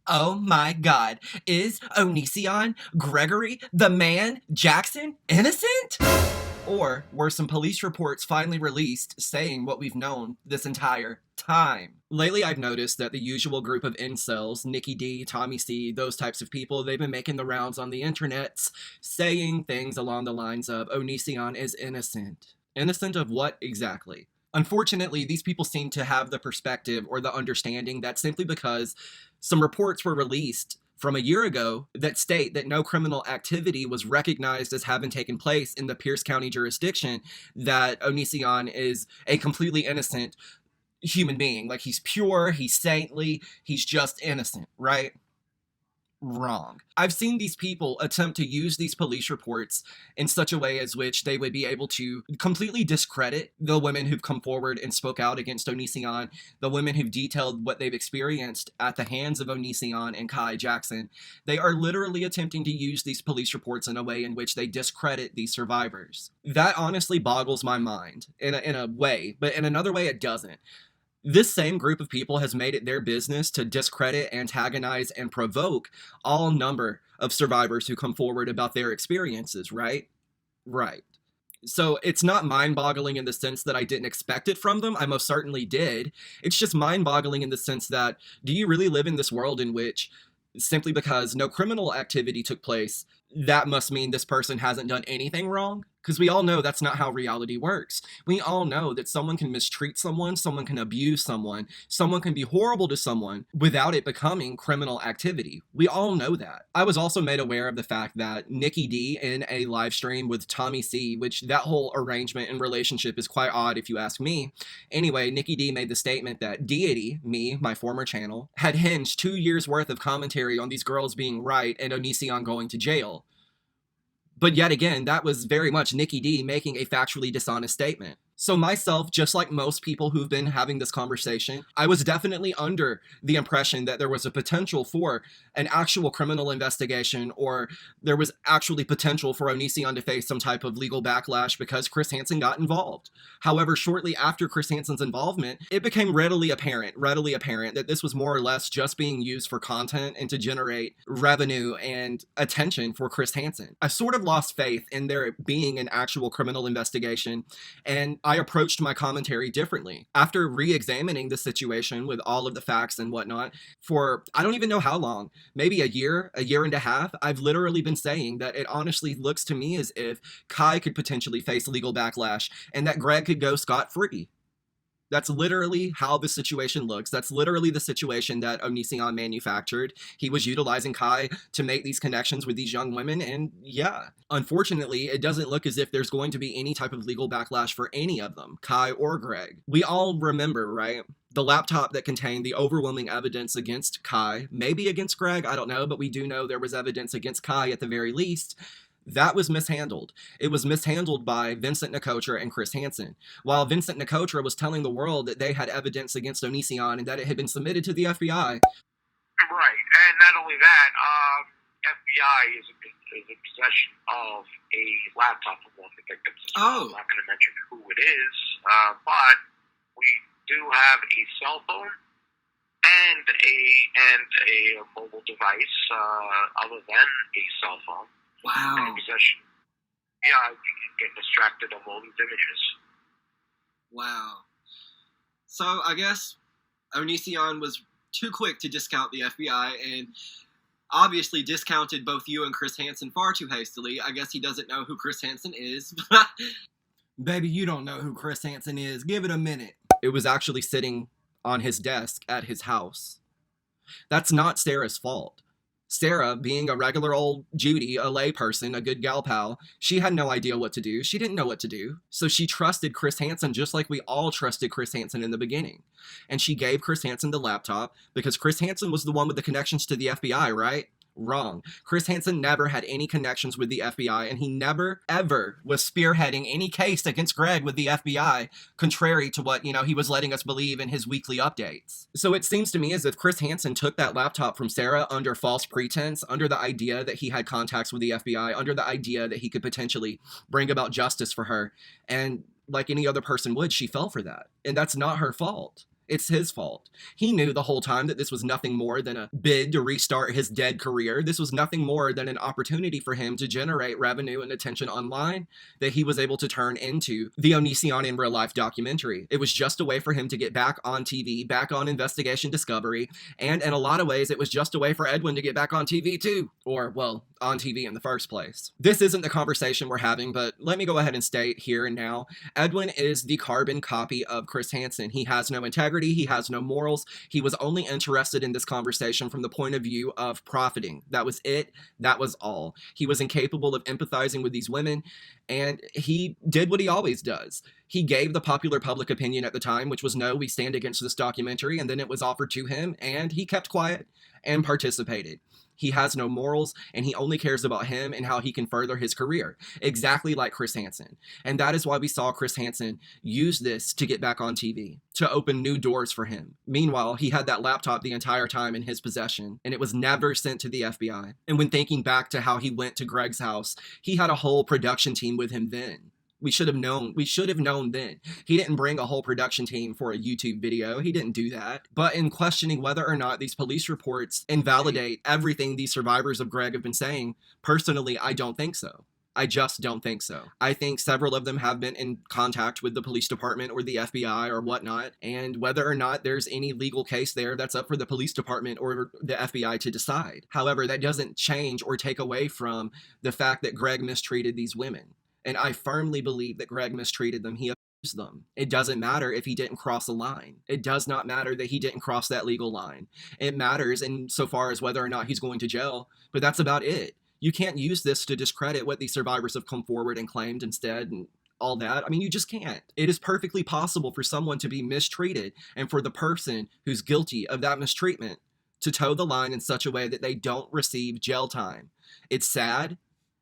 Oh my god, is Onision, Gregory, the man, Jackson, innocent? Or were some police reports finally released saying what we've known this entire time? Lately, I've noticed that the usual group of incels, Nikki D, Tommy C, those types of people, they've been making the rounds on the internets saying things along the lines of Onision is innocent. Innocent of what exactly? Unfortunately, these people seem to have the perspective or the understanding that simply because some reports were released from a year ago that state that no criminal activity was recognized as having taken place in the Pierce County jurisdiction, that Onision is a completely innocent human being. Like, he's pure, he's saintly, he's just innocent, right? Wrong. I've seen these people attempt to use these police reports in such a way as which they would be able to completely discredit the women who've come forward and spoke out against Onision, the women who've detailed what they've experienced at the hands of Onision and Kai Jackson. They are literally attempting to use these police reports in a way in which they discredit these survivors. That honestly boggles my mind in a way, but in another way it doesn't. This same group of people has made it their business to discredit, antagonize, and provoke all number of survivors who come forward about their experiences, right? Right. So it's not mind-boggling in the sense that I didn't expect it from them. I most certainly did. It's just mind-boggling in the sense that, do you really live in this world in which simply because no criminal activity took place, that must mean this person hasn't done anything wrong? Because we all know that's not how reality works. We all know that someone can mistreat someone can abuse someone can be horrible to someone without it becoming criminal activity. We all know that. I was also made aware of the fact that Nikki D in a live stream with Tommy C, which that whole arrangement and relationship is quite odd if you ask me. Anyway, Nikki D made the statement that Deity, me, my former channel, had hinged 2 years worth of commentary on these girls being right and Onision going to jail. But yet again, that was very much Nikki D making a factually dishonest statement. So myself, just like most people who've been having this conversation, I was definitely under the impression that there was a potential for an actual criminal investigation, or there was actually potential for Onision to face some type of legal backlash because Chris Hansen got involved. However, shortly after Chris Hansen's involvement, it became readily apparent that this was more or less just being used for content and to generate revenue and attention for Chris Hansen. I sort of lost faith in there being an actual criminal investigation, and I approached my commentary differently. After re-examining the situation with all of the facts and whatnot, for I don't even know how long, maybe a year and a half, I've literally been saying that it honestly looks to me as if Kai could potentially face legal backlash and that Greg could go scot-free. That's literally how the situation looks. That's literally the situation that Onision manufactured. He was utilizing Kai to make these connections with these young women, and yeah. Unfortunately, it doesn't look as if there's going to be any type of legal backlash for any of them, Kai or Greg. We all remember, right? The laptop that contained the overwhelming evidence against Kai, maybe against Greg, I don't know, but we do know there was evidence against Kai at the very least. That was mishandled. It was mishandled by Vincent Nicotra and Chris Hansen. While Vincent Nicotra was telling the world that they had evidence against Onision and that it had been submitted to the FBI. Right, and not only that, FBI is in possession of a laptop of one of the victims. Oh. I'm not going to mention who it is, but we do have a cell phone and a mobile device other than a cell phone. Wow. In possession. Yeah, you can get distracted of all these images. Wow. So I guess Onision was too quick to discount the FBI and obviously discounted both you and Chris Hansen far too hastily. I guess he doesn't know who Chris Hansen is. Baby, you don't know who Chris Hansen is. Give it a minute. It was actually sitting on his desk at his house. That's not Sarah's fault. Sarah, being a regular old Judy, a layperson, a good gal pal, she had no idea what to do. She didn't know what to do. So she trusted Chris Hansen just like we all trusted Chris Hansen in the beginning. And she gave Chris Hansen the laptop because Chris Hansen was the one with the connections to the FBI, right? Wrong. Chris Hansen never had any connections with the FBI, and he never, ever was spearheading any case against Greg with the FBI, contrary to what, he was letting us believe in his weekly updates. So it seems to me as if Chris Hansen took that laptop from Sarah under false pretense, under the idea that he had contacts with the FBI, under the idea that he could potentially bring about justice for her, and like any other person would, she fell for that. And that's not her fault. It's his fault. He knew the whole time that this was nothing more than a bid to restart his dead career. This was nothing more than an opportunity for him to generate revenue and attention online that he was able to turn into the Onision in Real Life documentary. It was just a way for him to get back on TV, back on Investigation Discovery, and in a lot of ways, it was just a way for Edwin to get back on TV too. Or, well, on TV in the first place. This isn't the conversation we're having, but let me go ahead and state here and now, Edwin is the carbon copy of Chris Hansen. He has no integrity. He has no morals. He was only interested in this conversation from the point of view of profiting. That was it. That was all. He was incapable of empathizing with these women, and he did what he always does. He gave the popular public opinion at the time, which was no, we stand against this documentary, and then it was offered to him, and he kept quiet and participated. He has no morals, and he only cares about him and how he can further his career, exactly like Chris Hansen. And that is why we saw Chris Hansen use this to get back on TV, to open new doors for him. Meanwhile, he had that laptop the entire time in his possession, and it was never sent to the FBI. And when thinking back to how he went to Greg's house, he had a whole production team with him then. We should have known then. He didn't bring a whole production team for a YouTube video. He didn't do that. But in questioning whether or not these police reports invalidate everything these survivors of Greg have been saying, personally, I don't think so. I just don't think so. I think several of them have been in contact with the police department or the FBI or whatnot, and whether or not there's any legal case there, that's up for the police department or the FBI to decide. However, that doesn't change or take away from the fact that Greg mistreated these women. And I firmly believe that Greg mistreated them. He abused them. It doesn't matter if he didn't cross a line. It does not matter that he didn't cross that legal line. It matters insofar as whether or not he's going to jail, but that's about it. You can't use this to discredit what these survivors have come forward and claimed instead and all that. I mean, you just can't. It is perfectly possible for someone to be mistreated and for the person who's guilty of that mistreatment to toe the line in such a way that they don't receive jail time. It's sad.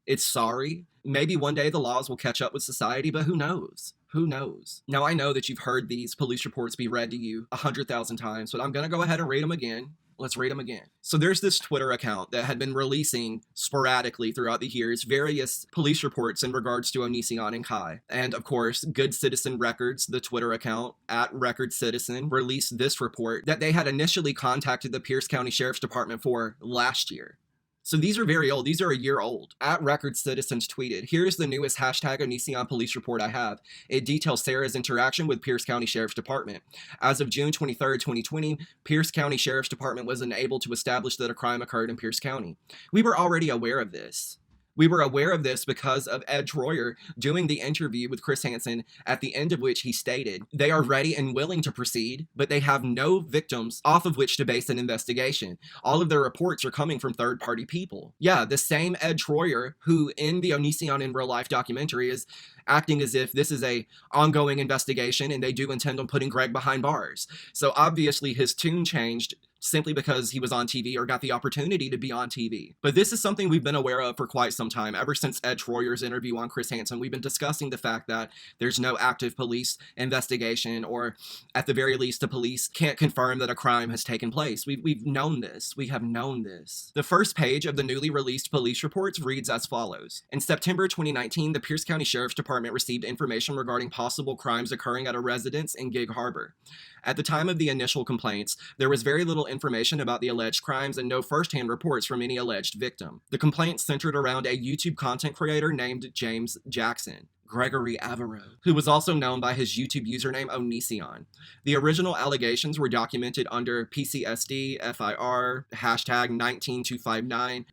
It's sorry. Maybe one day the laws will catch up with society, but who knows? Who knows? Now, I know that you've heard these police reports be read to you 100,000 times, but I'm going to go ahead and read them again. Let's read them again. So there's this Twitter account that had been releasing sporadically throughout the years various police reports in regards to Onision and Kai. And of course, Good Citizen Records, the Twitter account at Record Citizen, released this report that they had initially contacted the Pierce County Sheriff's Department for last year. So these are very old. These are a year old. At Record Citizens tweeted, here's the newest hashtag Onision police report I have. It details Sarah's interaction with Pierce County Sheriff's Department. As of June 23rd, 2020, Pierce County Sheriff's Department was unable to establish that a crime occurred in Pierce County. We were already aware of this. We were aware of this because of Ed Troyer doing the interview with Chris Hansen, at the end of which he stated, they are ready and willing to proceed, but they have no victims off of which to base an investigation. All of their reports are coming from third-party people. Yeah, the same Ed Troyer who in the Onision in Real Life documentary is acting as if this is a ongoing investigation and they do intend on putting Greg behind bars. So obviously his tune changed simply because he was on TV or got the opportunity to be on TV. But this is something we've been aware of for quite some time. Ever since Ed Troyer's interview on Chris Hansen, we've been discussing the fact that there's no active police investigation, or at the very least, the police can't confirm that a crime has taken place. We've known this. We have known this. The first page of the newly released police reports reads as follows. In September 2019, the Pierce County Sheriff's Department received information regarding possible crimes occurring at a residence in Gig Harbor. At the time of the initial complaints, there was very little information about the alleged crimes and no first-hand reports from any alleged victim. The complaints centered around a YouTube content creator named James Jackson, Gregory Avero, who was also known by his YouTube username Onision. The original allegations were documented under PCSD, FIR, hashtag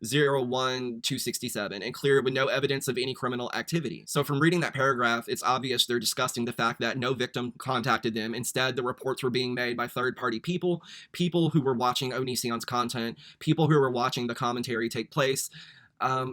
19259-01267, and cleared with no evidence of any criminal activity. So from reading that paragraph, it's obvious they're discussing the fact that no victim contacted them. Instead, the reports were being made by third-party people, people who were watching Onision's content, people who were watching the commentary take place. A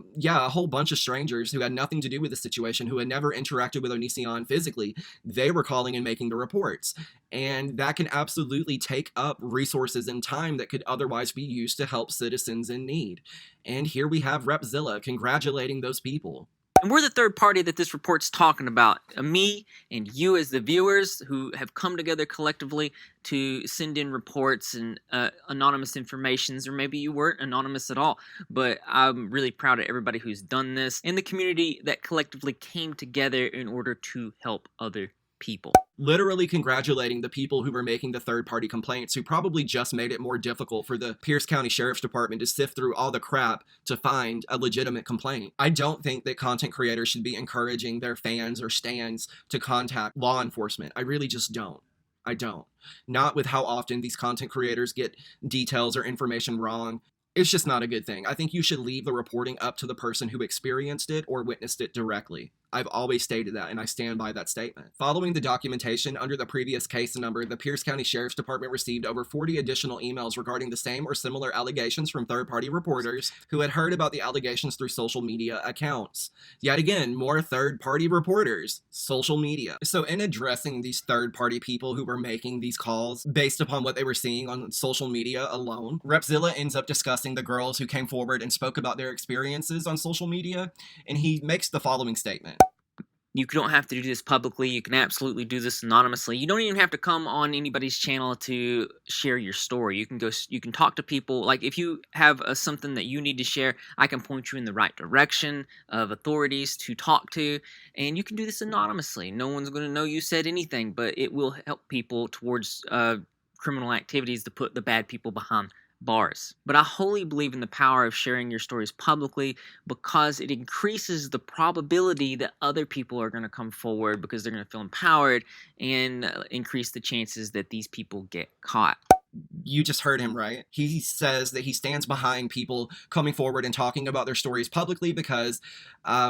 whole bunch of strangers who had nothing to do with the situation, who had never interacted with Onision physically, they were calling and making the reports. And that can absolutely take up resources and time that could otherwise be used to help citizens in need. And here we have Repzilla congratulating those people. And we're the third party that this report's talking about. Me and you as the viewers who have come together collectively to send in reports and anonymous informations, or maybe you weren't anonymous at all. But I'm really proud of everybody who's done this and the community that collectively came together in order to help other people. literally congratulating the people who were making the third-party complaints, who probably just made it more difficult for the Pierce County Sheriff's Department to sift through all the crap to find a legitimate complaint. I don't think that content creators should be encouraging their fans or stans to contact law enforcement. I really just don't. I don't. Not with how often these content creators get details or information wrong. It's just not a good thing. I think you should leave the reporting up to the person who experienced it or witnessed it directly. I've always stated that, and I stand by that statement. Following the documentation under the previous case number, the Pierce County Sheriff's Department received over 40 additional emails regarding the same or similar allegations from third-party reporters who had heard about the allegations through social media accounts. Yet again, more third-party reporters, social media. So in addressing these third-party people who were making these calls based upon what they were seeing on social media alone, Repzilla ends up discussing the girls who came forward and spoke about their experiences on social media, and he makes the following statement. You don't have to do this publicly. You can absolutely do this anonymously. You don't even have to come on anybody's channel to share your story. You can talk to people. Like if you have something that you need to share, I can point you in the right direction of authorities to talk to, and you can do this anonymously. No one's going to know you said anything, but it will help people towards criminal activities to put the bad people behind bars. But I wholly believe in the power of sharing your stories publicly because it increases the probability that other people are going to come forward because they're going to feel empowered and increase the chances that these people get caught. You just heard him, right? He says that he stands behind people coming forward and talking about their stories publicly because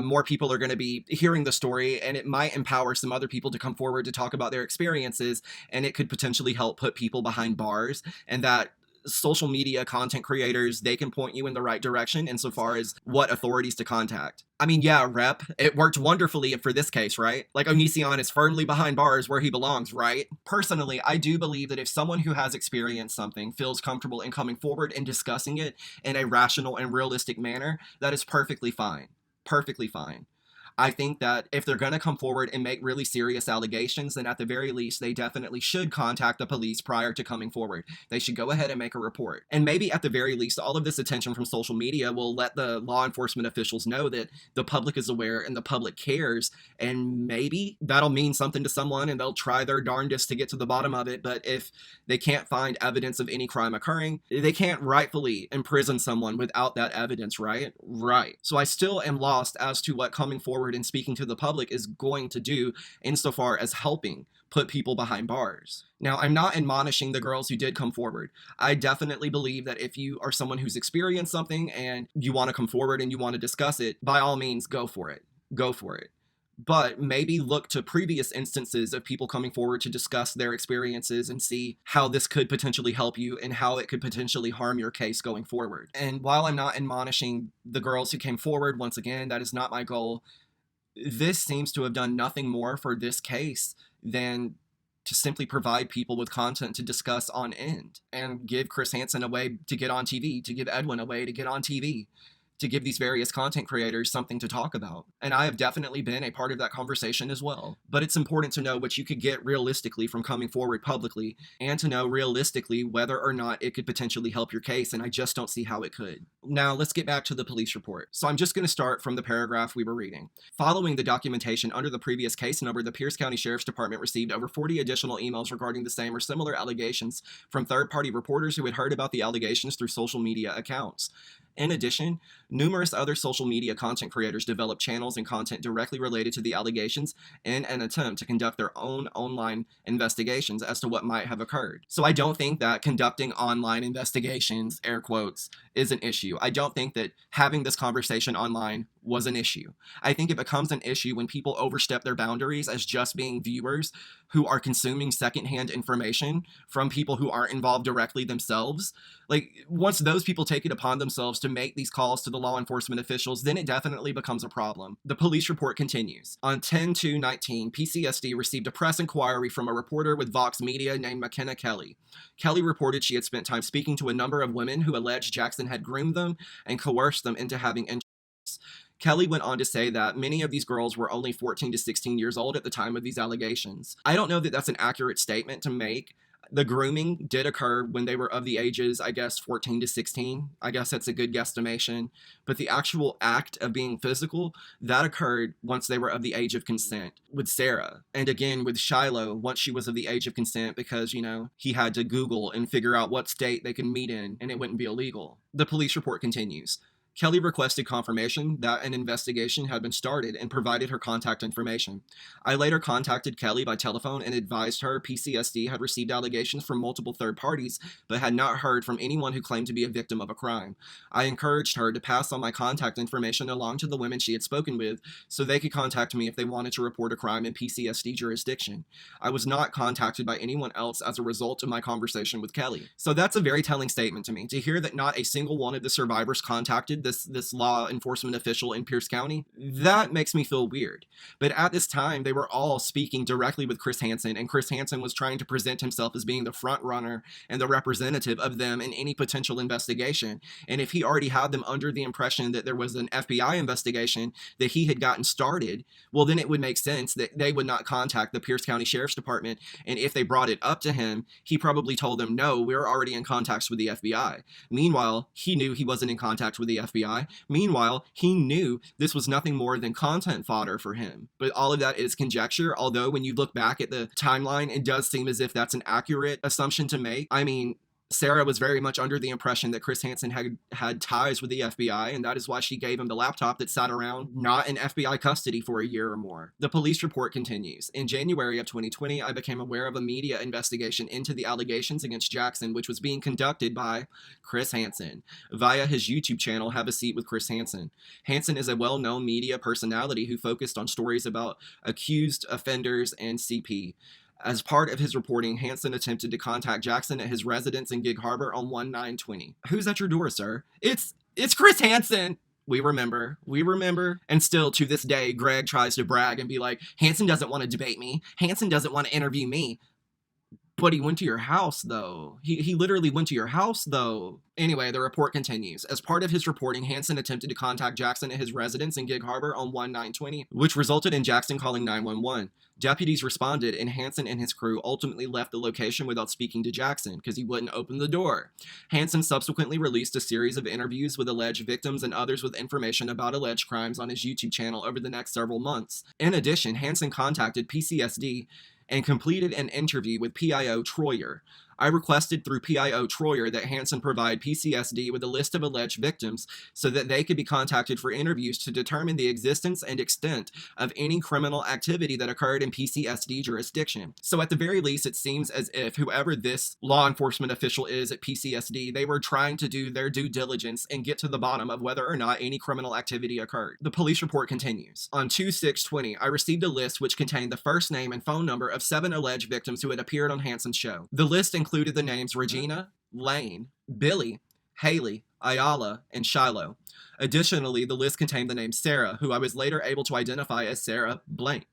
more people are going to be hearing the story, and it might empower some other people to come forward to talk about their experiences, and it could potentially help put people behind bars, and that social media content creators, they can point you in the right direction insofar as what authorities to contact. I mean, yeah, Rep, it worked wonderfully for this case, right? Like, ONISION is firmly behind bars where he belongs, right? Personally, I do believe that if someone who has experienced something feels comfortable in coming forward and discussing it in a rational and realistic manner, that is perfectly fine. Perfectly fine. I think that if they're going to come forward and make really serious allegations, then at the very least, they definitely should contact the police prior to coming forward. They should go ahead and make a report. And maybe at the very least, all of this attention from social media will let the law enforcement officials know that the public is aware and the public cares. And maybe that'll mean something to someone and they'll try their darndest to get to the bottom of it. But if they can't find evidence of any crime occurring, they can't rightfully imprison someone without that evidence, right? Right. So I still am lost as to what coming forward and speaking to the public is going to do insofar as helping put people behind bars. Now, I'm not admonishing the girls who did come forward. I definitely believe that if you are someone who's experienced something and you want to come forward and you want to discuss it, by all means, go for it. Go for it. But maybe look to previous instances of people coming forward to discuss their experiences and see how this could potentially help you and how it could potentially harm your case going forward. And while I'm not admonishing the girls who came forward, once again, that is not my goal. This seems to have done nothing more for this case than to simply provide people with content to discuss on end and give Chris Hansen a way to get on TV, to give Edwin a way to get on TV, to give these various content creators something to talk about. And I have definitely been a part of that conversation as well. But it's important to know what you could get realistically from coming forward publicly and to know realistically whether or not it could potentially help your case, and I just don't see how it could. Now, let's get back to the police report. So I'm just going to start from the paragraph we were reading. Following the documentation under the previous case number, the Pierce County Sheriff's Department received over 40 additional emails regarding the same or similar allegations from third-party reporters who had heard about the allegations through social media accounts. In addition, numerous other social media content creators developed channels and content directly related to the allegations in an attempt to conduct their own online investigations as to what might have occurred. So I don't think that conducting online investigations, air quotes, is an issue. I don't think that having this conversation online was an issue. I think it becomes an issue when people overstep their boundaries as just being viewers who are consuming secondhand information from people who aren't involved directly themselves. Like, once those people take it upon themselves to make these calls to the law enforcement officials, then it definitely becomes a problem. The police report continues. On 10/2/19, PCSD received a press inquiry from a reporter with Vox Media named McKenna Kelly. Kelly reported she had spent time speaking to a number of women who alleged Jackson had groomed them and coerced them into having interests. Kelly went on to say that many of these girls were only 14 to 16 years old at the time of these allegations. I don't know that that's an accurate statement to make. The grooming did occur when they were of the ages, I guess, 14 to 16. I guess that's a good guesstimation. But the actual act of being physical, that occurred once they were of the age of consent with Sarah. And again, with Shiloh, once she was of the age of consent, because, he had to Google and figure out what state they could meet in and it wouldn't be illegal. The police report continues. Kelly requested confirmation that an investigation had been started and provided her contact information. I later contacted Kelly by telephone and advised her PCSD had received allegations from multiple third parties, but had not heard from anyone who claimed to be a victim of a crime. I encouraged her to pass on my contact information along to the women she had spoken with so they could contact me if they wanted to report a crime in PCSD jurisdiction. I was not contacted by anyone else as a result of my conversation with Kelly. So that's a very telling statement to me, to hear that not a single one of the survivors contacted this law enforcement official in Pierce County. That makes me feel weird. But at this time, they were all speaking directly with Chris Hansen, and Chris Hansen was trying to present himself as being the front runner and the representative of them in any potential investigation. And if he already had them under the impression that there was an FBI investigation that he had gotten started, well, then it would make sense that they would not contact the Pierce County Sheriff's Department. And if they brought it up to him, he probably told them, no, we're already in contact with the FBI. Meanwhile, he knew he wasn't in contact with the FBI. Meanwhile, he knew this was nothing more than content fodder for him. But all of that is conjecture, although when you look back at the timeline, it does seem as if that's an accurate assumption to make. I mean, Sarah was very much under the impression that Chris Hansen had ties with the FBI, and that is why she gave him the laptop that sat around not in FBI custody for a year or more. The police report continues. In January of 2020, I became aware of a media investigation into the allegations against Jackson, which was being conducted by Chris Hansen via his YouTube channel, Have a Seat with Chris Hansen. Hansen is a well-known media personality who focused on stories about accused offenders and CP. As part of his reporting, Hansen attempted to contact Jackson at his residence in Gig Harbor on 1/9/20. Who's at your door, sir? It's Chris Hansen! We remember. And still, to this day, Greg tries to brag and be like, Hansen doesn't want to debate me. Hansen doesn't want to interview me. But he went to your house, though. He literally went to your house, though. Anyway, the report continues. As part of his reporting, Hansen attempted to contact Jackson at his residence in Gig Harbor on 1/9/20, which resulted in Jackson calling 911. Deputies responded, and Hansen and his crew ultimately left the location without speaking to Jackson because he wouldn't open the door. Hansen subsequently released a series of interviews with alleged victims and others with information about alleged crimes on his YouTube channel over the next several months. In addition, Hansen contacted PCSD and completed an interview with PIO Troyer. I requested through PIO Troyer that Hansen provide PCSD with a list of alleged victims so that they could be contacted for interviews to determine the existence and extent of any criminal activity that occurred in PCSD jurisdiction. So at the very least, it seems as if whoever this law enforcement official is at PCSD, they were trying to do their due diligence and get to the bottom of whether or not any criminal activity occurred. The police report continues. On 2/6/20, I received a list which contained the first name and phone number of 7 alleged victims who had appeared on Hansen's show. The list included the names Regina, Lane, Billy, Haley, Ayala, and Shiloh. Additionally, the list contained the name Sarah, who I was later able to identify as Sarah Blank.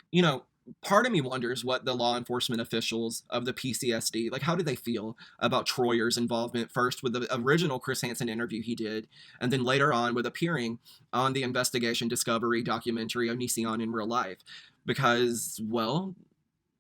Part of me wonders what the law enforcement officials of the PCSD, how do they feel about Troyer's involvement first with the original Chris Hansen interview he did, and then later on with appearing on the investigation discovery documentary ONISION in Real Life. Because, well,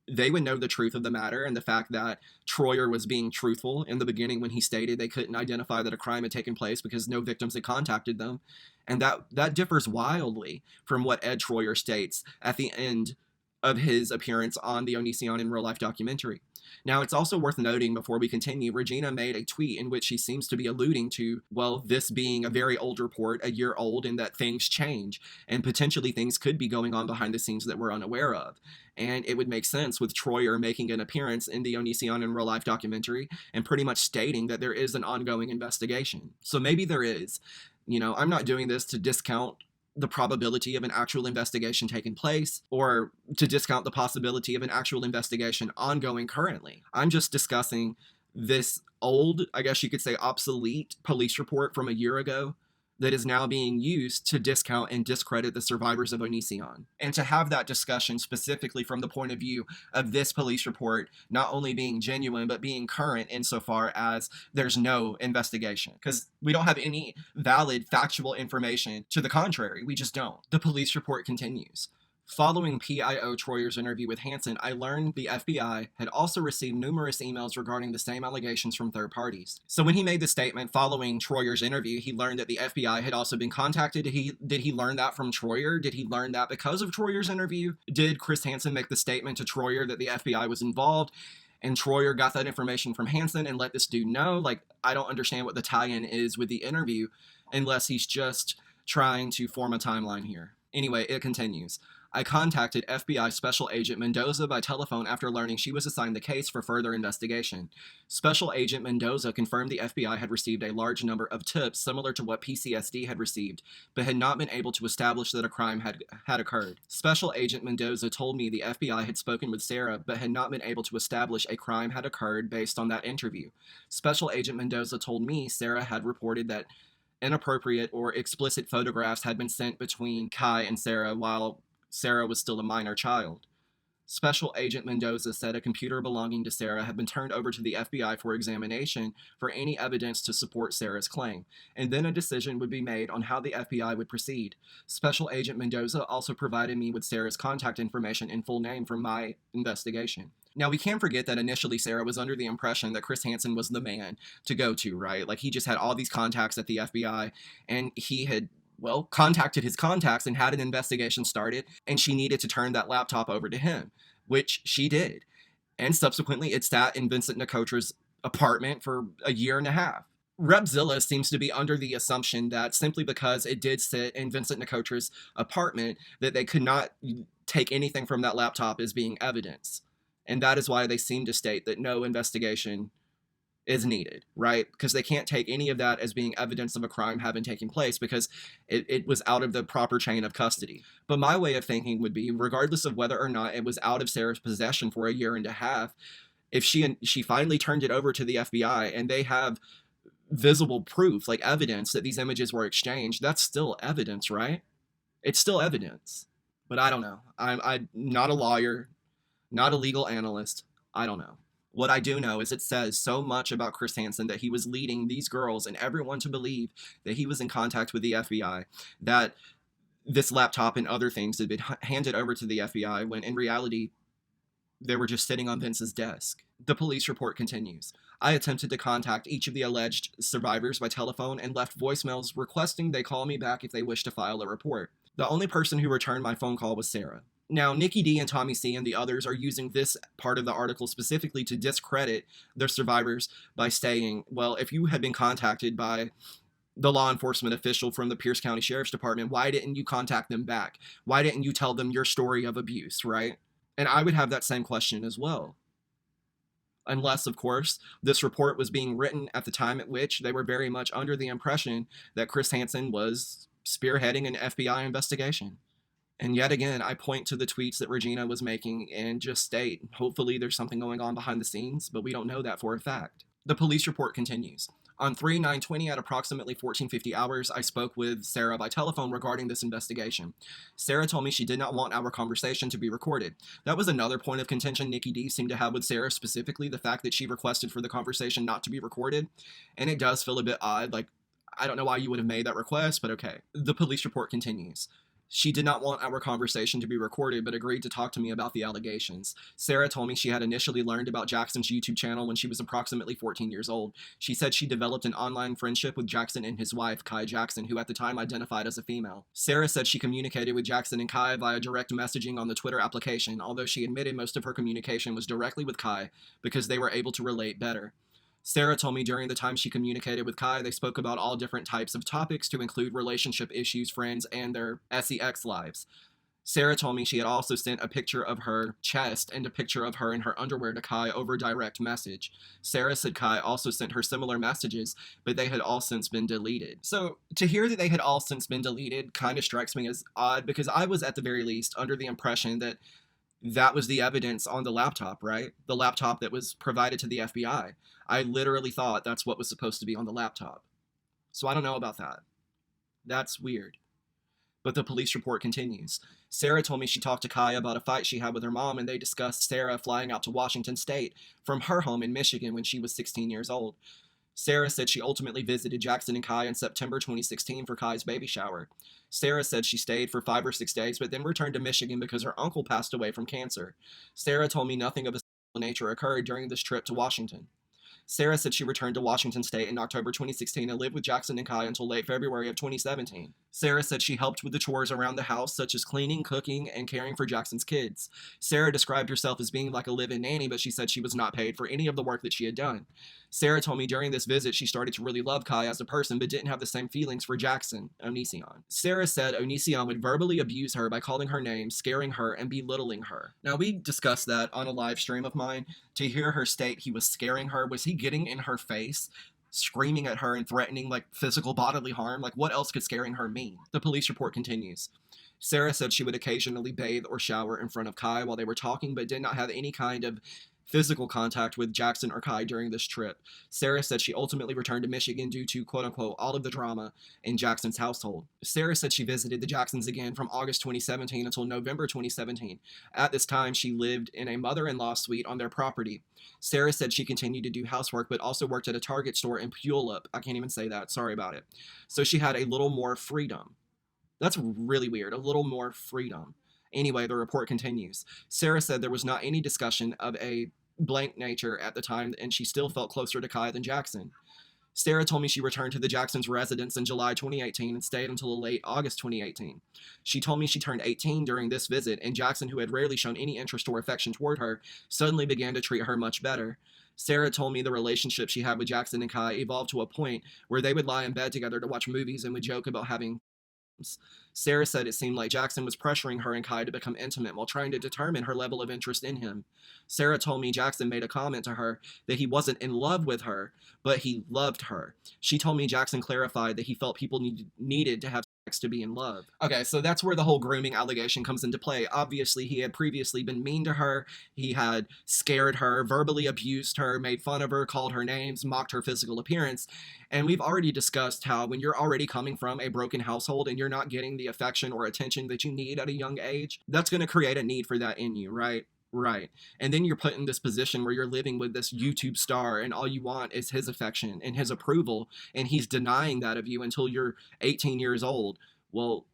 they would know the truth of the matter and the fact that Troyer was being truthful in the beginning when he stated they couldn't identify that a crime had taken place because no victims had contacted them. And that differs wildly from what Ed Troyer states at the end of his appearance on the ONISION in Real Life documentary. Now, it's also worth noting before we continue, Regina made a tweet in which she seems to be alluding to, well, this being a very old report, a year old, and that things change, and potentially things could be going on behind the scenes that we're unaware of. And it would make sense with Troyer making an appearance in the ONISION in Real Life documentary and pretty much stating that there is an ongoing investigation. So maybe there is. I'm not doing this to discount the probability of an actual investigation taking place or to discount the possibility of an actual investigation ongoing currently. I'm just discussing this old, I guess you could say obsolete police report from a year ago that is now being used to discount and discredit the survivors of Onision. And to have that discussion specifically from the point of view of this police report not only being genuine, but being current insofar as there's no investigation. Because we don't have any valid factual information to the contrary. We just don't. The police report continues. Following PIO Troyer's interview with Hansen, I learned the FBI had also received numerous emails regarding the same allegations from third parties. So when he made the statement following Troyer's interview, he learned that the FBI had also been contacted. Did he learn that from Troyer? Did he learn that because of Troyer's interview? Did Chris Hansen make the statement to Troyer that the FBI was involved? And Troyer got that information from Hansen and let this dude know? Like, I don't understand what the tie-in is with the interview unless he's just trying to form a timeline here. Anyway, it continues. I contacted FBI Special Agent Mendoza by telephone after learning she was assigned the case for further investigation. Special Agent Mendoza confirmed the FBI had received a large number of tips similar to what PCSD had received, but had not been able to establish that a crime had occurred. Special Agent Mendoza told me the FBI had spoken with Sarah, but had not been able to establish a crime had occurred based on that interview. Special Agent Mendoza told me Sarah had reported that inappropriate or explicit photographs had been sent between Kai and Sarah while Sarah was still a minor child. Special Agent Mendoza said a computer belonging to Sarah had been turned over to the FBI for examination for any evidence to support Sarah's claim, and then a decision would be made on how the FBI would proceed. Special Agent Mendoza also provided me with Sarah's contact information and full name from my investigation. Now, we can't forget that initially Sarah was under the impression that Chris Hansen was the man to go to, right? Like, he just had all these contacts at the FBI, and he had contacted his contacts and had an investigation started, and she needed to turn that laptop over to him, which she did. And subsequently, it sat in Vincent Nicotra's apartment for a year and a half. Repzilla seems to be under the assumption that simply because it did sit in Vincent Nicotra's apartment, that they could not take anything from that laptop as being evidence. And that is why they seem to state that no investigation is needed, right? Because they can't take any of that as being evidence of a crime having taken place because it was out of the proper chain of custody. But my way of thinking would be, regardless of whether or not it was out of Sarah's possession for a year and a half, if she finally turned it over to the FBI and they have visible proof, like evidence that these images were exchanged, that's still evidence, right? It's still evidence. But I don't know. I'm not a lawyer, not a legal analyst. I don't know. What I do know is it says so much about Chris Hansen that he was leading these girls and everyone to believe that he was in contact with the FBI, that this laptop and other things had been handed over to the FBI when in reality they were just sitting on Vince's desk. The police report continues. I attempted to contact each of the alleged survivors by telephone and left voicemails requesting they call me back if they wish to file a report. The only person who returned my phone call was Sarah. Now, Nikki D and Tommy C and the others are using this part of the article specifically to discredit their survivors by saying, well, if you had been contacted by the law enforcement official from the Pierce County Sheriff's Department, why didn't you contact them back? Why didn't you tell them your story of abuse, right? And I would have that same question as well. Unless, of course, this report was being written at the time at which they were very much under the impression that Chris Hansen was spearheading an FBI investigation. And yet again, I point to the tweets that Regina was making and just state, hopefully there's something going on behind the scenes, but we don't know that for a fact. The police report continues. On 3/9/20 at approximately 14:50 hours, I spoke with Sarah by telephone regarding this investigation. Sarah told me she did not want our conversation to be recorded. That was another point of contention Nikki D seemed to have with Sarah, specifically the fact that she requested for the conversation not to be recorded. And it does feel a bit odd, like, I don't know why you would have made that request, but okay. The police report continues. She did not want our conversation to be recorded, but agreed to talk to me about the allegations. Sarah told me she had initially learned about Jackson's YouTube channel when she was approximately 14 years old. She said she developed an online friendship with Jackson and his wife, Kai Jackson, who at the time identified as a female. Sarah said she communicated with Jackson and Kai via direct messaging on the Twitter application, although she admitted most of her communication was directly with Kai because they were able to relate better. Sarah told me during the time she communicated with Kai, they spoke about all different types of topics to include relationship issues, friends, and their sex lives. Sarah told me she had also sent a picture of her chest and a picture of her in her underwear to Kai over direct message. Sarah said Kai also sent her similar messages, but they had all since been deleted. So to hear that they had all since been deleted kind of strikes me as odd, because I was at the very least under the impression that that was the evidence on the laptop, right? The laptop that was provided to the FBI. I literally thought that's what was supposed to be on the laptop. So I don't know about that. That's weird. But the police report continues. Sarah told me she talked to Kai about a fight she had with her mom, and they discussed Sarah flying out to Washington State from her home in Michigan when she was 16 years old. Sarah said she ultimately visited Jackson and Kai in September 2016 for Kai's baby shower. Sarah said she stayed for 5 or 6 days, but then returned to Michigan because her uncle passed away from cancer. Sarah told me nothing of a sexual nature occurred during this trip to Washington. Sarah said she returned to Washington State in October 2016 and lived with Jackson and Kai until late February of 2017. Sarah said she helped with the chores around the house, such as cleaning, cooking, and caring for Jackson's kids. Sarah described herself as being like a live-in nanny, but she said she was not paid for any of the work that she had done. Sarah told me during this visit she started to really love Kai as a person, but didn't have the same feelings for Jackson, ONISION. Sarah said ONISION would verbally abuse her by calling her names, scaring her, and belittling her. Now, we discussed that on a live stream of mine. To hear her state he was scaring her, was he getting in her face, screaming at her and threatening like physical bodily harm? Like, what else could scaring her mean? The police report continues. Sarah said she would occasionally bathe or shower in front of Kai while they were talking, but did not have any kind of physical contact with Jackson or Kai during this trip. Sarah said she ultimately returned to Michigan due to, quote unquote, all of the drama in Jackson's household. Sarah said she visited the Jacksons again from August 2017 until November 2017. At this time, she lived in a mother-in-law suite on their property. Sarah said she continued to do housework, but also worked at a Target store in Puyallup. I can't even say that. Sorry about it. So she had a little more freedom. That's really weird. A little more freedom. Anyway, the report continues. Sarah said there was not any discussion of a blank nature at the time, and she still felt closer to Kai than Jackson. Sarah told me she returned to the Jacksons' residence in July 2018 and stayed until late August 2018. She told me she turned 18 during this visit, and Jackson, who had rarely shown any interest or affection toward her, suddenly began to treat her much better. Sarah told me the relationship she had with Jackson and Kai evolved to a point where they would lie in bed together to watch movies and would joke about having. Sarah said it seemed like Jackson was pressuring her and Kai to become intimate while trying to determine her level of interest in him. Sarah told me Jackson made a comment to her that he wasn't in love with her, but he loved her. She told me Jackson clarified that he felt people needed to have sex to be in love. Okay, so that's where the whole grooming allegation comes into play. Obviously, he had previously been mean to her. He had scared her, verbally abused her, made fun of her, called her names, mocked her physical appearance. And we've already discussed how when you're already coming from a broken household and you're not getting the affection or attention that you need at a young age, that's going to create a need for that in you, right? Right. And then you're put in this position where you're living with this YouTube star and all you want is his affection and his approval, and he's denying that of you until you're 18 years old. Well,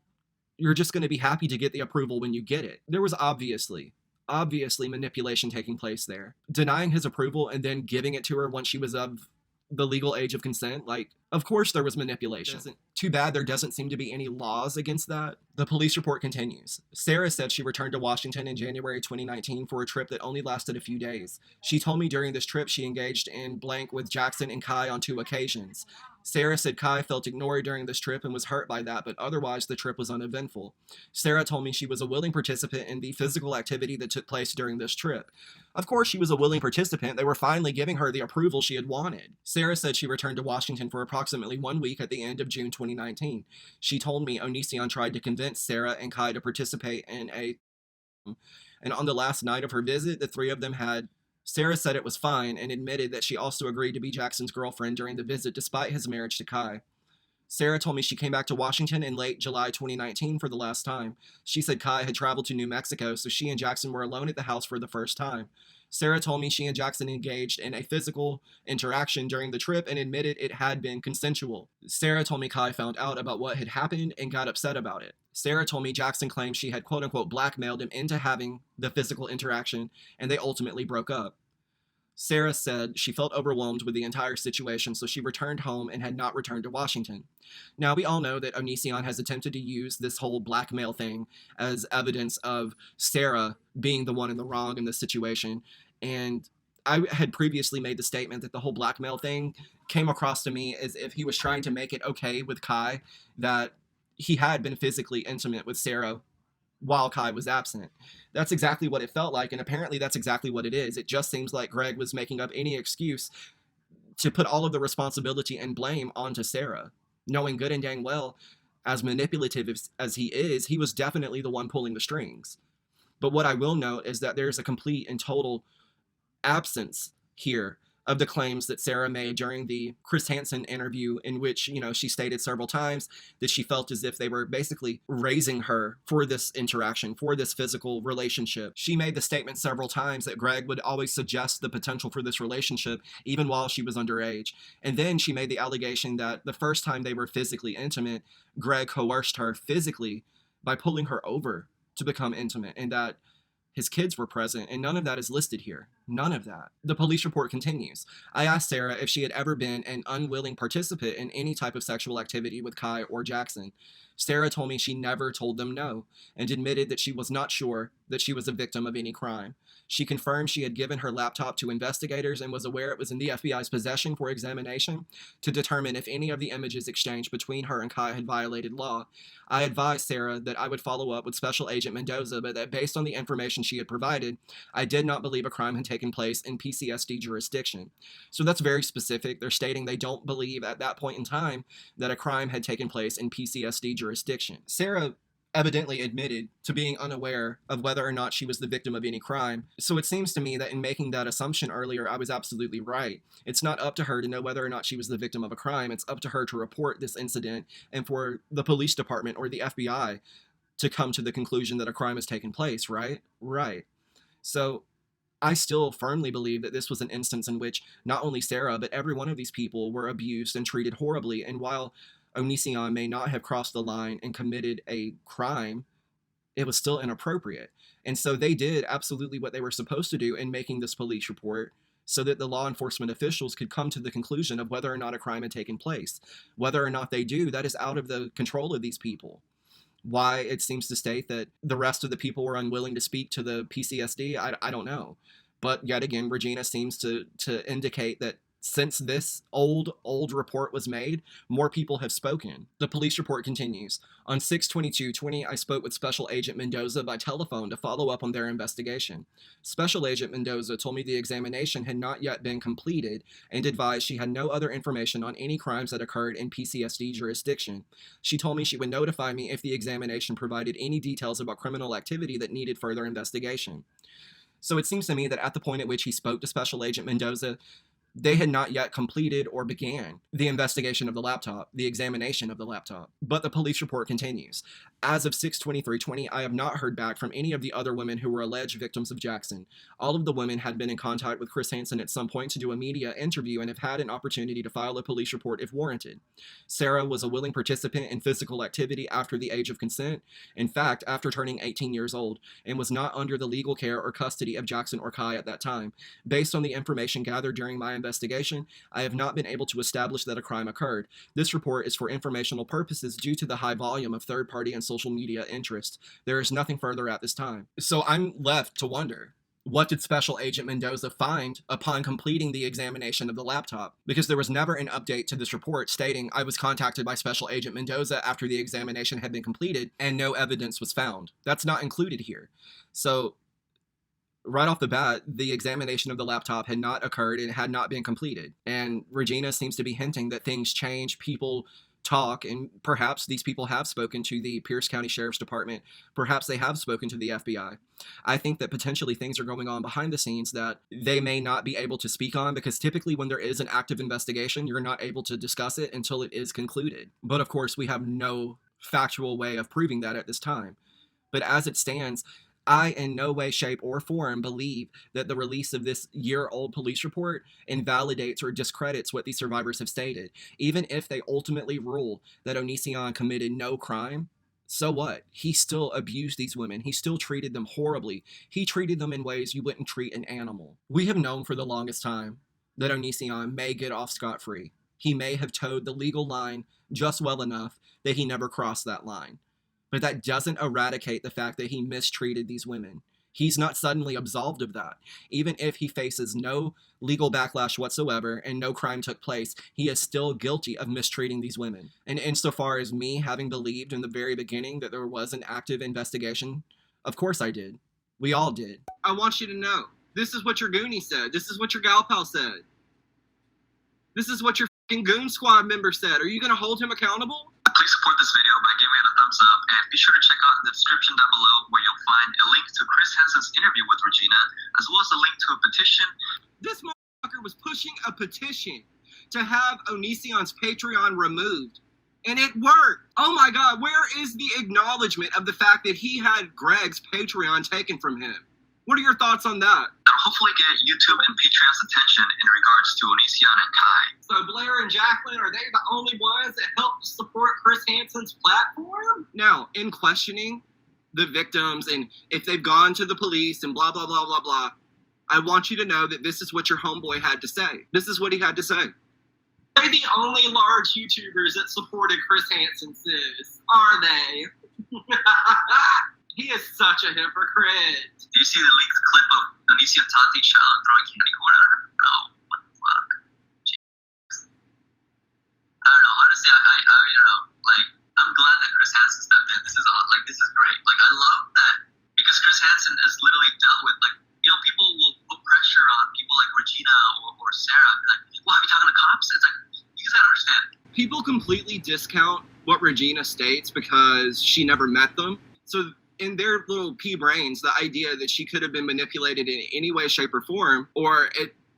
you're just going to be happy to get the approval when you get it. There was obviously manipulation taking place there. Denying his approval and then giving it to her once she was of the legal age of consent, like, of course there was manipulation. Too bad there doesn't seem to be any laws against that. The police report continues. Sarah said she returned to Washington in January 2019 for a trip that only lasted a few days. She told me during this trip she engaged in blank with Jackson and Kai on 2 occasions. Sarah said Kai felt ignored during this trip and was hurt by that, but otherwise the trip was uneventful. Sarah told me she was a willing participant in the physical activity that took place during this trip. Of course she was a willing participant. They were finally giving her the approval she had wanted. Sarah said she returned to Washington for approximately 1 week at the end of June 2019. She told me ONISION tried to convince Sarah and Kai to participate in and on the last night of her visit, the three of them had. Sarah said it was fine and admitted that she also agreed to be Jackson's girlfriend during the visit despite his marriage to Kai. Sarah told me she came back to Washington in late July 2019 for the last time. She said Kai had traveled to New Mexico, so she and Jackson were alone at the house for the first time. Sarah told me she and Jackson engaged in a physical interaction during the trip and admitted it had been consensual. Sarah told me Kai found out about what had happened and got upset about it. Sarah told me Jackson claimed she had quote-unquote blackmailed him into having the physical interaction, and they ultimately broke up. Sarah said she felt overwhelmed with the entire situation, so she returned home and had not returned to Washington. Now, we all know that ONISION has attempted to use this whole blackmail thing as evidence of Sarah being the one in the wrong in this situation, and I had previously made the statement that the whole blackmail thing came across to me as if he was trying to make it okay with Kai that he had been physically intimate with Sarah while Kai was absent. That's exactly what it felt like, and apparently that's exactly what it is. It just seems like Greg was making up any excuse to put all of the responsibility and blame onto Sarah, knowing good and dang well, as manipulative as he was definitely the one pulling the strings. But what I will note is that there's a complete and total absence here of the claims that Sarah made during the Chris Hansen interview, in which, she stated several times that she felt as if they were basically raising her for this interaction, for this physical relationship. She made the statement several times that Greg would always suggest the potential for this relationship, even while she was underage. And then she made the allegation that the first time they were physically intimate, Greg coerced her physically by pulling her over to become intimate, and that his kids were present, and none of that is listed here. None of that. The police report continues. I asked Sarah if she had ever been an unwilling participant in any type of sexual activity with Kai or Jackson. Sarah told me she never told them no, and admitted that she was not sure that she was a victim of any crime. She confirmed she had given her laptop to investigators and was aware it was in the FBI's possession for examination to determine if any of the images exchanged between her and Kai had violated law. I advised Sarah that I would follow up with Special Agent Mendoza, but that based on the information she had provided, I did not believe a crime had taken place in PCSD jurisdiction. So that's very specific. They're stating they don't believe at that point in time that a crime had taken place in PCSD jurisdiction. Sarah evidently admitted to being unaware of whether or not she was the victim of any crime. So it seems to me that in making that assumption earlier, I was absolutely right. It's not up to her to know whether or not she was the victim of a crime. It's up to her to report this incident and for the police department or the FBI to come to the conclusion that a crime has taken place, right? Right. So I still firmly believe that this was an instance in which not only Sarah, but every one of these people were abused and treated horribly. And while ONISION may not have crossed the line and committed a crime, it was still inappropriate. And so they did absolutely what they were supposed to do in making this police report so that the law enforcement officials could come to the conclusion of whether or not a crime had taken place. Whether or not they do, that is out of the control of these people. Why it seems to state that the rest of the people were unwilling to speak to the PCSD, I don't know. But yet again, Regina seems to indicate that since this old report was made, more people have spoken. The police report continues. On 6/22/20, I spoke with Special Agent Mendoza by telephone to follow up on their investigation. Special Agent Mendoza told me the examination had not yet been completed and advised she had no other information on any crimes that occurred in PCSD jurisdiction. She told me she would notify me if the examination provided any details about criminal activity that needed further investigation. So it seems to me that at the point at which he spoke to Special Agent Mendoza, they had not yet completed or began the investigation of the laptop, the examination of the laptop. But the police report continues. As of 6/23/20, I have not heard back from any of the other women who were alleged victims of Jackson. All of the women had been in contact with Chris Hansen at some point to do a media interview and have had an opportunity to file a police report if warranted. Sarah was a willing participant in physical activity after the age of consent, in fact, after turning 18 years old, and was not under the legal care or custody of Jackson or Kai at that time. Based on the information gathered during my investigation, I have not been able to establish that a crime occurred. This report is for informational purposes due to the high volume of third-party and social media interest. There is nothing further at this time. So I'm left to wonder, what did Special Agent Mendoza find upon completing the examination of the laptop? Because there was never an update to this report stating I was contacted by Special Agent Mendoza after the examination had been completed and no evidence was found. That's not included here. So right off the bat, the examination of the laptop had not occurred and had not been completed. And Regina seems to be hinting that things change, people talk, and perhaps these people have spoken to the Pierce County Sheriff's Department. Perhaps they have spoken to the FBI. I think that potentially things are going on behind the scenes that they may not be able to speak on, because typically when there is an active investigation, you're not able to discuss it until it is concluded. But of course, we have no factual way of proving that at this time. But as it stands, I in no way, shape, or form believe that the release of this year-old police report invalidates or discredits what these survivors have stated. Even if they ultimately rule that ONISION committed no crime, so what? He still abused these women. He still treated them horribly. He treated them in ways you wouldn't treat an animal. We have known for the longest time that ONISION may get off scot-free. He may have towed the legal line just well enough that he never crossed that line. But that doesn't eradicate the fact that he mistreated these women. He's not suddenly absolved of that. Even if he faces no legal backlash whatsoever and no crime took place, he is still guilty of mistreating these women. And insofar as me having believed in the very beginning that there was an active investigation, of course I did. We all did. I want you to know, this is what your Goonie said. This is what your gal pal said. This is what your fucking Goon Squad member said. Are you going to hold him accountable? Please support this video by giving it a thumbs up, and be sure to check out the description down below where you'll find a link to Chris Hansen's interview with Regina, as well as a link to a petition. This motherfucker Twitter was pushing a petition to have Onision's Patreon removed. And it worked. Oh my God, where is the acknowledgement of the fact that he had Greg's Patreon taken from him? What are your thoughts on that? That'll hopefully get YouTube and Patreon's attention in regards to Onision and Kai. So Blair and Jacqueline, are they the only ones that helped support Chris Hansen's platform? Now, in questioning the victims and if they've gone to the police and blah, blah, blah, blah, blah, I want you to know that this is what your homeboy had to say. This is what he had to say. They're the only large YouTubers that supported Chris Hansen, sis. Are they? He is such a hypocrite. Do you see the leaked clip of Onision taunting Shiloh and throwing candy corn at her? No. What the fuck? Jeez. I don't know. Honestly, I don't know. Like, I'm glad that Chris Hansen stepped in. This is great. Like, I love that because Chris Hansen has literally dealt with, like, people will put pressure on people like Regina or Sarah. Like, well, have you talked to the cops? It's like, you just gotta understand. People completely discount what Regina states because she never met them. So in their little pea brains, the idea that she could have been manipulated in any way, shape, or form, or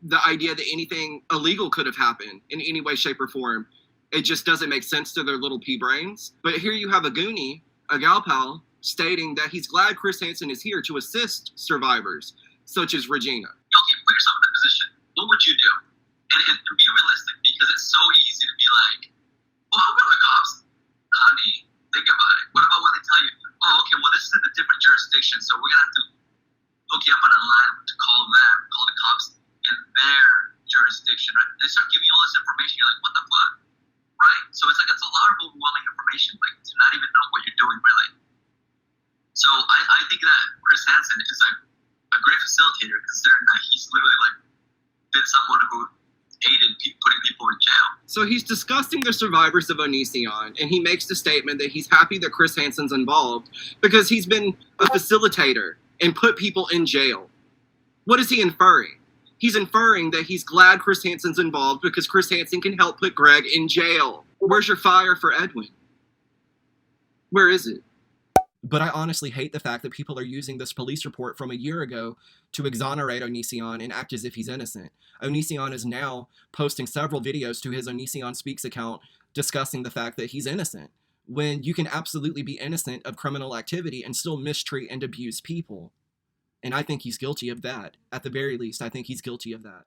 the idea that anything illegal could have happened in any way, shape, or form, it just doesn't make sense to their little pea brains. But here you have a goonie, a gal pal, stating that he's glad Chris Hansen is here to assist survivors, such as Regina. Okay, put yourself in that position. What would you do? And be realistic, because it's so easy to be like, well, I'll go to the cops. Honey, think about it. What about when they tell you, oh, okay, well, this is in a different jurisdiction, so we're going to have to hook you up on a line to call the cops in their jurisdiction, right? They start giving you all this information, you're like, what the fuck? Right? So it's a lot of overwhelming information, like, to not even know what you're doing, really. So I think that Chris Hansen is, like, a great facilitator, considering that he's literally, like, been someone who aided putting people in jail. So he's disgusting the survivors of Onision, and he makes the statement that he's happy that Chris Hansen's involved because he's been a facilitator and put people in jail. What is he inferring? He's inferring that he's glad Chris Hansen's involved because Chris Hansen can help put Greg in jail. Where's your fire for Edwin? Where is it? But I honestly hate the fact that people are using this police report from a year ago to exonerate Onision and act as if he's innocent. Onision is now posting several videos to his Onision Speaks account discussing the fact that he's innocent, when you can absolutely be innocent of criminal activity and still mistreat and abuse people. And I think he's guilty of that. At the very least, I think he's guilty of that.